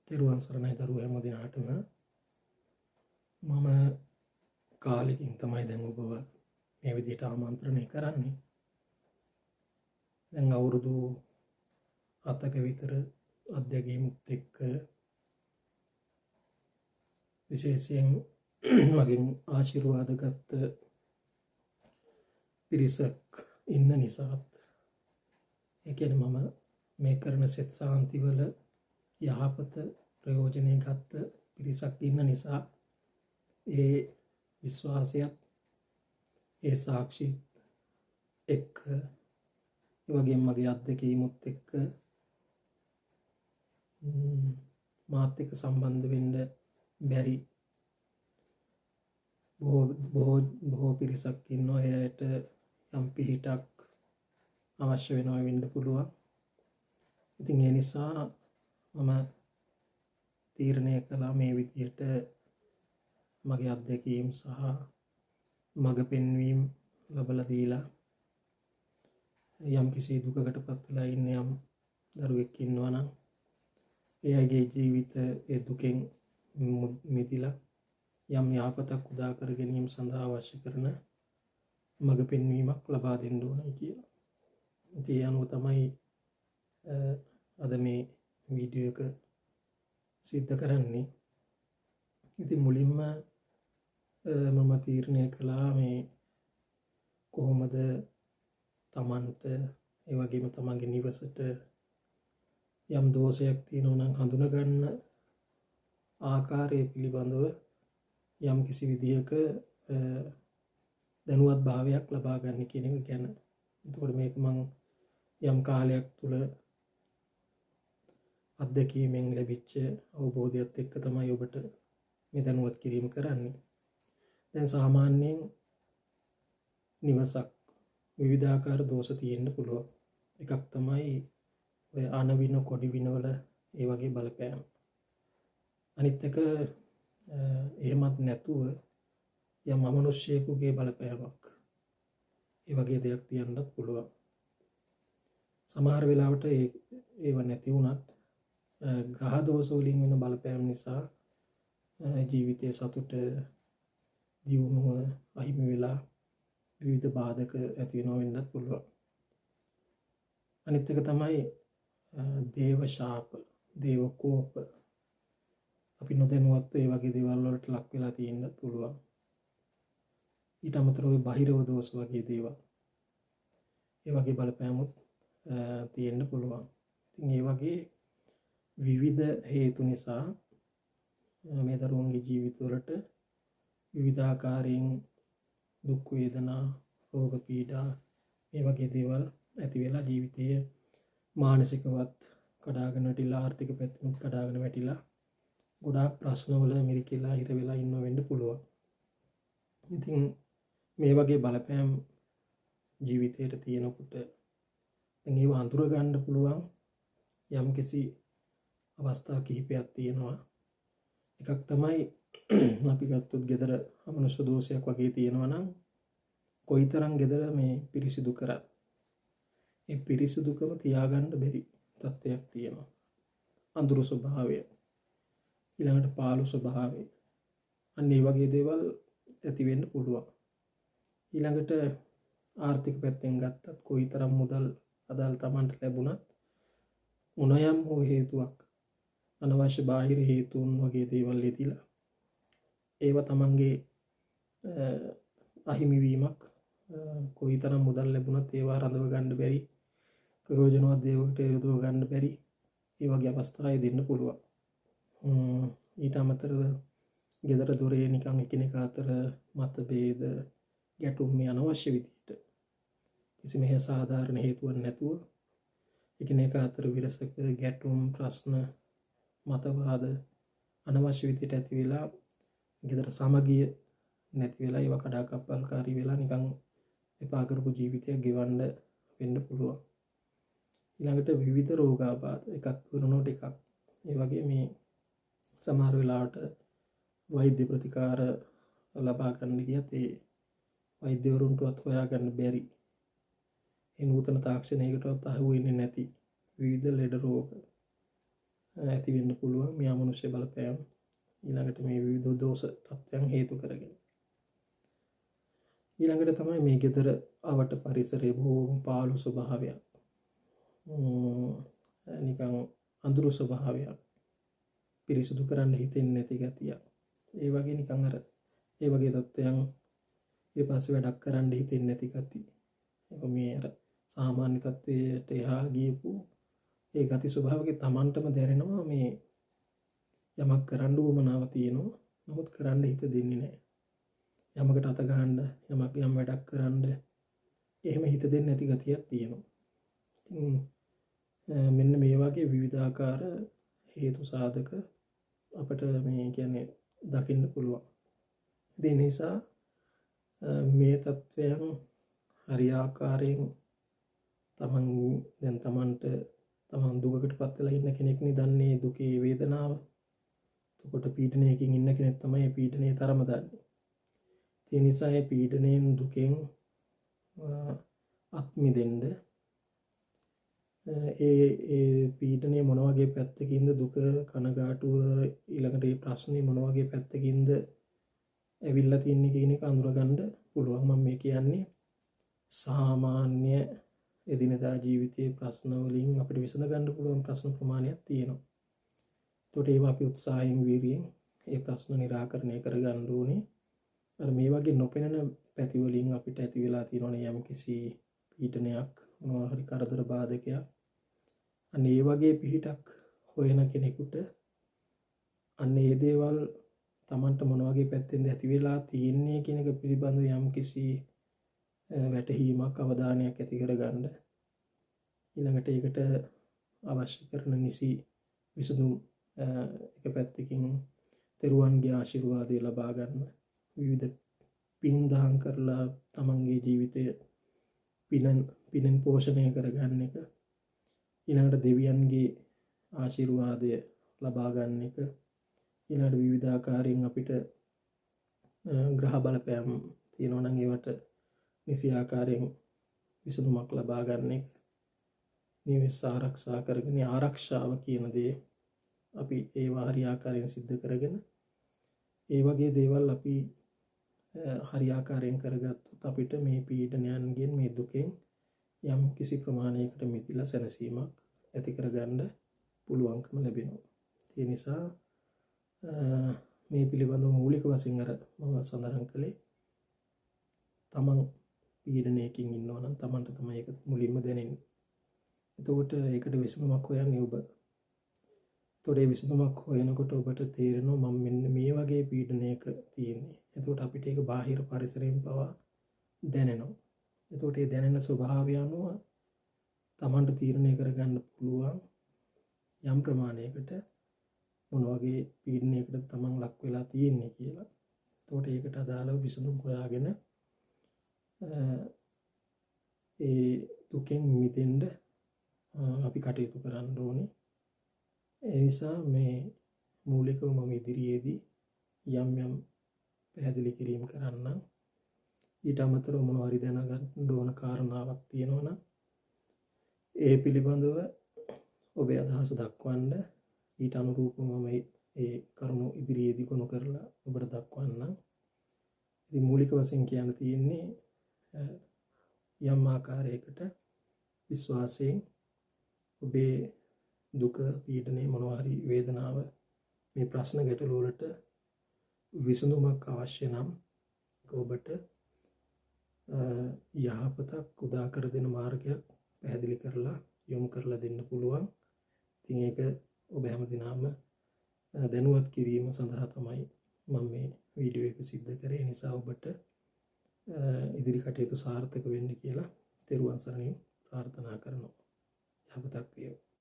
තෙරුවන් සරණයි දරුවෝ හැම දිනාටම. මම කාලෙකින් තමයි දැන් ඔබව මේ විදිහට ආමන්ත්‍රණය කරන්නේ. දැන් අවුරුදු 7ක විතර අධ්‍යක්ීමුත් එක්ක විශේෂයෙන් මගෙන් ආශිර්වාද ගත්ත පිරිසක් ඉන්න නිසාත් ඒ කියන්නේ මම මේ කරන සෙත් සාන්තිවල යහපත ප්‍රයෝජනය ගත්ත පිරිසක් ඉන්න නිසා ඒ විශ්වාසයත් ඒ සාක්ෂිත් එක්ක ඒ වගේම මගේ අත්දැකීමුත් එක්ක මාත් එක්ක සම්බන්ධ වෙන්න බැරි බොහෝ පිරිසක් ඉන්නවා. එයාට යම් පිහිටක් අවශ්‍ය වෙනවා වෙන්න පුළුවන්. ඉතින් ඒ නිසා මම තීරණය කළා මේ විදිහට මගේ අත්දැකීම් සහ මඟ පෙන්වීම් ලබලා දීලා යම් කිසි දුකකට පත් වෙලා ඉන්න යම් දරුවෙක් ඉන්නවා නම් එයාගේ ජීවිත ඒ දුකෙන් මිදලා යම් යහපතක් උදා කර ගැනීම සඳහා අවශ්‍ය කරන මඟ පෙන්වීමක් ලබා දෙන්න ඕනයි කියලා. ඉතින් ඒ අනුව තමයි අද මේ වීඩියෝ එක සිද්ධ කරන්නේ. ඉතින් මුලින්ම මම තීරණය කළා මේ කොහොමද තමන්ට ඒ වගේම තමන්ගේ නිවසට යම් දෝෂයක් තියෙනවා නම් හඳුනා ගන්න ආකාරය පිළිබඳව යම් කිසි විදිහක දැනුවත් භාවයක් ලබා ගන්න කියන එක ගැන. එතකොට මේක මම යම් කාලයක් තුල අත්දැකීමෙන් ලැබිච්ච අවබෝධයත් එක්ක තමයි ඔබට මේ දැනුවත් කිරීම කරන්නේ. දැන් සාමාන්‍යයෙන් නිවසක් විවිධාකාර දෝෂ තියෙන්න පුළුවන්. එකක් තමයි ඔය අනවින කොඩි විනවල ඒ වගේ බලපෑම්. අනිත් එක එහෙමත් නැතුව යම් අමනුෂ්‍යයෙකුගේ බලපෑමක් ඒ වගේ දෙයක් තියන්නත් පුළුවන්. සමහර වෙලාවට ඒව නැති වුණත් ග්‍රහ දෝෂ වලින් වෙන බලපෑම් නිසා ජීවිතයේ සතුට දියුණුව අහිමි වෙලා විවිධ බාධක ඇති වෙනවා වෙන්නත් පුළුවන්. අනිත් එක තමයි දේව ශාප, දේව කෝප. අපි නොදැනුවත්ව ඒ වගේ දේවල් වලට ලක් වෙලා තියෙන්නත් පුළුවන්. ඊට අමතරව බාහිරව දෝෂ වගේ දේවල් ඒ වගේ බලපෑමුත් තියෙන්න පුළුවන්. ඉතින් ඒ වගේ විවිධ හේතු නිසා මේ දරුවන්ගේ ජීවිතවලට විවිධාකාරයෙන් දුක් වේදනා, රෝග පීඩා මේ වගේ දේවල් ඇති වෙලා ජීවිතයේ මානසිකවත් කඩාගෙන වැටිලා, ආර්ථික පැත්තෙත් කඩාගෙන වැටිලා ගොඩාක් ප්‍රශ්නවල මිරිකිලා හිර වෙලා ඉන්න වෙන්න පුළුවන්. ඉතින් මේ වගේ බලපෑම් ජීවිතයට තියෙනකොට දැන් ඒව අඳුර ගන්න පුළුවන් යම්කිසි අවස්ථා කිහිපයක් තියෙනවා. එකක් තමයි අපි ගත්තොත් ගෙදර අමනුෂ්‍ය දෝෂයක් වගේ තියෙනවා නම් කොයිතරම් ගෙදර මේ පිරිසිදු කරත් ඒ පිරිසිදුකම තියාගන්න බැරි තත්ත්වයක් තියෙනවා. අඳුරු ස්වභාවය, ඊළඟට පාළු ස්වභාවය, අන්න ඒ වගේ දේවල් ඇති වෙන්න පුළුවන්. ඊළඟට ආර්ථික පැත්තෙන් ගත්තත් කොයිතරම් මුදල් අදාළ Tamanට ලැබුණත් මොනයම් හෝ හේතුවක් අනවශ්‍ය බාහිර හේතුන් වගේ දේවල් ලෙතිලා ඒව Tamanගේ අහිමිවීමක් කොයිතරම් මුදල් ලැබුණත් ඒවා රඳව ගන්න බැරි, ප්‍රයෝජනවත් දේවකට යොදව ගන්න බැරි ඒ වගේ අවස්ථා දෙන්න පුළුවන්. ඊට අමතරව ගෙදර දොරේ නිකන් එකිනෙක අතර මතභේද, ගැටුම් මේ අනවශ්‍ය විදිහට කිසිම සාධාරණ හේතුවක් නැතුව එකිනෙක අතර විරසක ගැටුම්, ප්‍රශ්න, මතවාද අනවශ්‍ය විදිහට ඇති වෙලා ගෙදර සමගිය නැති වෙලා ඒවා කඩාකප්පල්කාරී වෙලා නිකන් එපා කරපු ජීවිතයක් ගෙවන්න වෙන්න පුළුවන්. ඊළඟට විවිධ රෝගාබාධ එකක් වුණොත් එකක්. ඒ වගේ මේ සමහර වෙලාවට වෛද්‍ය ප්‍රතිකාර ලබා ගන්න ගියත් ඒ වෛද්‍යවරුන්ටවත් හොයාගන්න බැරි, ඒ නූතන තාක්ෂණයකටවත් අහු වෙන්නේ නැති විවිධ ලෙඩ රෝග ඇති වෙන්න පුළුවන් මේ අමනුෂ්‍ය බලපෑම් ඊළඟට මේ විවිධ දෝෂ තත්ත්වයන් හේතු කරගෙන. ඊළඟට තමයි මේ ගෙදර අවට පරිසරයේ බොහෝම පාළු ස්වභාවයක්, නිකන් අඳුරු ස්වභාවයක්, පිරිසිදු කරන්න හිතෙන්නේ නැති ගතියක්, ඒ වගේ නිකන් අර ඒ වගේ තත්ත්වයන් ඊට පස්සේ වැඩක් කරන්න හිතෙන්නේ නැති ගති. ඒක මේ අර සාමාන්‍ය තත්ත්වයට එහා ගියපු ඒ ගති ස්වභාවකේ Tamanටම දැනෙනවා මේ යමක් කරන්න උවමනාව තියෙනවා, නමුත් කරන්න හිත දෙන්නේ නැහැ. යමකට අත ගහන්න, යම් වැඩක් කරන්න එහෙම හිත දෙන්නේ නැති ගතියක් තියෙනවා. ඉතින් මෙන්න මේ වගේ විවිධාකාර හේතු සාධක අපිට මේ කියන්නේ දකින්න පුළුවන්. ඒ නිසා මේ තත්ත්වයන් හරියාකාරයෙන් තමන් දුකකටපත් වෙලා ඉන්න කෙනෙක් නිදන්නේ දුකේ වේදනාව. එතකොට පීඩනයකින් ඉන්න කෙනෙක් තමයි පීඩනයේ තරම දන්නේ. ඒ නිසා මේ පීඩනයෙන් දුකෙන් අත් මිදෙන්න ඒ පීඩනය මොන වගේ පැත්තකින්ද දුක කනගාටුව ඊළඟට මේ ප්‍රශ්නේ මොන වගේ පැත්තකින්ද ඇවිල්ලා තින්නේ කියන එක අඳුරගන්න පුළුවන්. මම මේ කියන්නේ සාමාන්‍ය එදිනදා ජීවිතයේ ප්‍රශ්න වලින් අපිට විසඳ ගන්න පුළුවන් ප්‍රශ්න ප්‍රමාණයක් තියෙනවා. ඒකට ඒවා අපි උත්සාහයෙන් වීර්යයෙන් ඒ ප්‍රශ්න निराකරණය කරගන්න ඕනේ. අර මේ වගේ නොපෙනෙන පැති වලින් අපිට ඇති වෙලා තියෙනවනේ යම් කිසි පීඩනයක්, මොනවා හරි කරදර බාධකයක්. අන්න ඒ වගේ පිහිටක් හොයන කෙනෙකුට අන්න ඒ දේවල් Tamanට මොන වගේ පැත්තෙන්ද ඇති වෙලා තියෙන්නේ කියන එක පිළිබඳව යම් කිසි වැටහීමක්, අවධානයක් ඇති කරගන්න. ඊළඟට ඒකට අවශ්‍ය කරන නිසි විසඳුම් එක පැත්තකින් තෙරුවන්ගේ ආශිර්වාදය ලබා ගන්න, විවිධ පින් දහම් කරලා තමන්ගේ ජීවිතය පිනෙන් පෝෂණය කරගන්න එක, ඊළඟට දෙවියන්ගේ ආශිර්වාදය ලබා ගන්න එක, ඊළඟට විවිධාකාරයෙන් අපිට ග්‍රහ බලපෑම් තියෙනවා නම් ඒවට නිසි ආකාරයෙන් විසඳුමක් ලබා ගන්න එක, නිවෙස් ආරක්ෂා කරගෙන ආරක්ෂාව කියන දේ අපි ඒවා හරි ආකාරයෙන් සිද්ධ කරගෙන ඒ වගේ දේවල් අපි හරි ආකාරයෙන් කරගත්තොත් අපිට මේ පීඩනයන්ගෙන්, මේ දුකෙන් යම් කිසි ප්‍රමාණයකට මිදලා සැනසීමක් ඇති කරගන්න පුළුවන්කම ලැබෙනවා. ඒ නිසා මේ පිළිබඳව මූලික වශයෙන් අර මම සඳහන් කළේ තමන් පීඩනයකින් ඉන්නවා නම් තමන්ට තමයි ඒක මුලින්ම දැනෙන්නේ. එතකොට ඒකට විසඳුමක් හොයන්නේ ඔබ. එතකොට ඒ විසඳුමක් හොයනකොට ඔබට තේරෙනවා මම මෙන්න මේ වගේ පීඩනයක තියෙන්නේ. එතකොට අපිට ඒක බාහිර පරිසරයෙන් පවා දැනෙනවා. එතකොට ඒ දැනෙන ස්වභාවය අනුව තමන්ට තීරණය කරගන්න පුළුවන් යම් ප්‍රමාණයකට මොන වගේ පීඩනයකට තමන් ලක් වෙලා තියෙන්නේ කියලා. එතකොට ඒකට අදාළව විසඳුම් හොයාගෙන ඒ දුකෙන් මිදෙන්න අපි කටයුතු කරන්න ඕනේ. ඒ නිසා මේ මූලිකව මම ඉදිරියේදී යම් පැහැදිලි කිරීම කරන්නම්. ඊට අමතරව මොනවා හරි දැනගන්න ඕන කාරණාවක් තියෙනවා නම් ඒ පිළිබඳව ඔබේ අදහස දක්වන්න. ඊට අනුරූපව මම ඒ කරුණු ඉදිරියේදී ගොනු කරලා ඔබට දක්වන්නම්. ඉතින් මූලික වශයෙන් කියන්න තියෙන්නේ යම් ආකාරයකට විශ්වාසයෙන් ඔබේ දුක, පීඩනය, මොනවා හරි වේදනාව, මේ ප්‍රශ්න ගැටලු වලට විසඳුමක් අවශ්‍ය නම් ඔබට යහපතක් උදා කර දෙන මාර්ගයක් පැහැදිලි කරලා යොමු කරලා දෙන්න පුළුවන්. ඉතින් ඒක ඔබ හැමදිනම දැනුවත් කිරීම සඳහා තමයි මම මේ වීඩියෝ එක සිද්ධ කරේ. ඒ නිසා ඔබට ඉදිරි කටයුතු සාර්ථක වෙන්න කියලා තෙරුවන් සරණින් ප්‍රාර්ථනා කරනවා. යහපතක් වේවා.